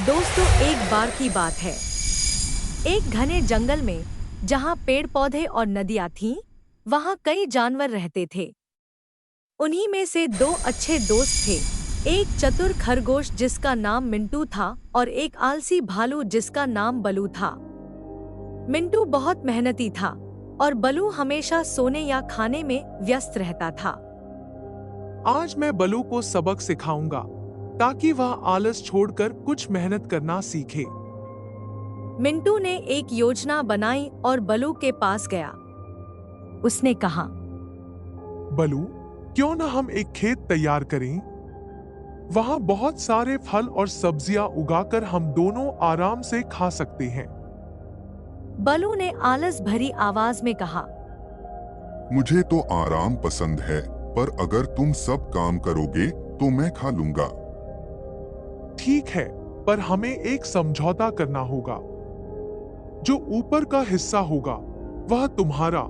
दोस्तों, एक बार की बात है। एक घने जंगल में, जहाँ पेड़ पौधे और नदियाँ थीं, वहाँ कई जानवर रहते थे। उन्हीं में से दो अच्छे दोस्त थे। एक चतुर खरगोश जिसका नाम मिंटू था और एक आलसी भालू जिसका नाम बलू था। मिंटू बहुत मेहनती था और बलू हमेशा सोने या खाने में व्यस्त रहता था। आज मैं बलू को सबक सिखाऊंगा ताकि वह आलस छोड़कर कुछ मेहनत करना सीखे। मिंटू ने एक योजना बनाई और बलू के पास गया। उसने कहा, बलू, क्यों न हम एक खेत तैयार करें? वहां बहुत सारे फल और सब्जियां उगाकर हम दोनों आराम से खा सकते हैं। बलू ने आलस भरी आवाज में कहा, मुझे तो आराम पसंद है, पर अगर तुम सब काम करोगे तो मैं खा लूंगा। ठीक है, पर हमें एक समझौता करना होगा। जो ऊपर का हिस्सा होगा वह तुम्हारा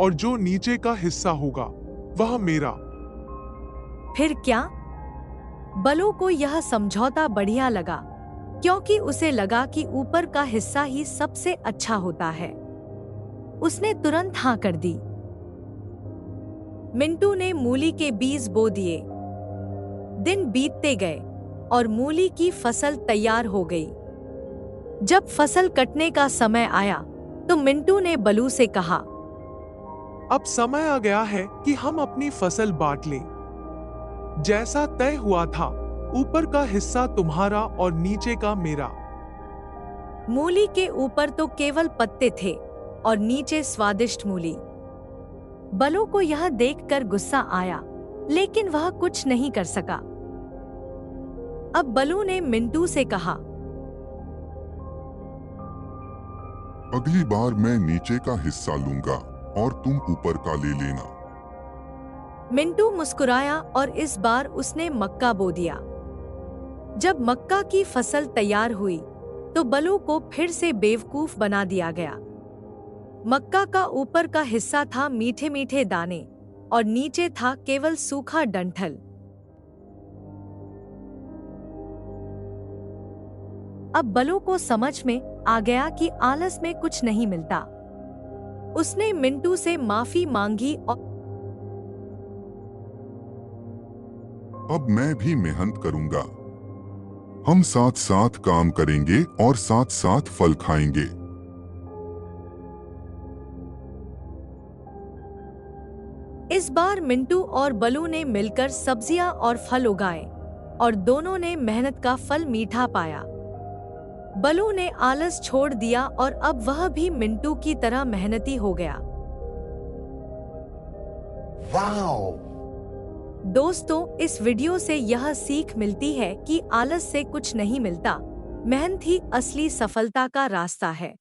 और जो नीचे का हिस्सा होगा वह मेरा। फिर क्या? बलू को यह समझौता बढ़िया लगा, क्योंकि उसे लगा कि ऊपर का हिस्सा ही सबसे अच्छा होता है। उसने तुरंत हाँ कर दी। मिंटू ने मूली के बीज बो दिए। दिन बीतते गए और मूली की फसल तैयार हो गई। जब फसल कटने का समय आया, तो मिंटू ने बलू से कहा, अब समय आ गया है कि हम अपनी फसल बांट लें। जैसा तय हुआ था, ऊपर का हिस्सा तुम्हारा और नीचे का मेरा। मूली के ऊपर तो केवल पत्ते थे और नीचे स्वादिष्ट मूली। बलू को यह देखकर गुस्सा आया, लेकिन वह कुछ नहीं कर सका। अब बलू ने मिंटू से कहा, अगली बार मैं नीचे का हिस्सा लूंगा और तुम ऊपर का ले लेना। मिंटू मुस्कुराया और इस बार उसने मक्का बो दिया। जब मक्का की फसल तैयार हुई, तो बलू को फिर से बेवकूफ बना दिया गया। मक्का का ऊपर का हिस्सा था मीठे मीठे दाने और नीचे था केवल सूखा डंठल। अब बलू को समझ में आ गया कि आलस में कुछ नहीं मिलता। उसने मिंटू से माफी मांगी और अब मैं भी मेहनत करूंगा। हम साथ साथ काम करेंगे और साथ साथ फल खाएंगे। इस बार मिंटू और बलू ने मिलकर सब्जियां और फल उगाए और दोनों ने मेहनत का फल मीठा पाया। बलू ने आलस छोड़ दिया और अब वह भी मिंटू की तरह मेहनती हो गया। वाओ! दोस्तों, इस वीडियो से यह सीख मिलती है कि आलस से कुछ नहीं मिलता। मेहनत ही असली सफलता का रास्ता है।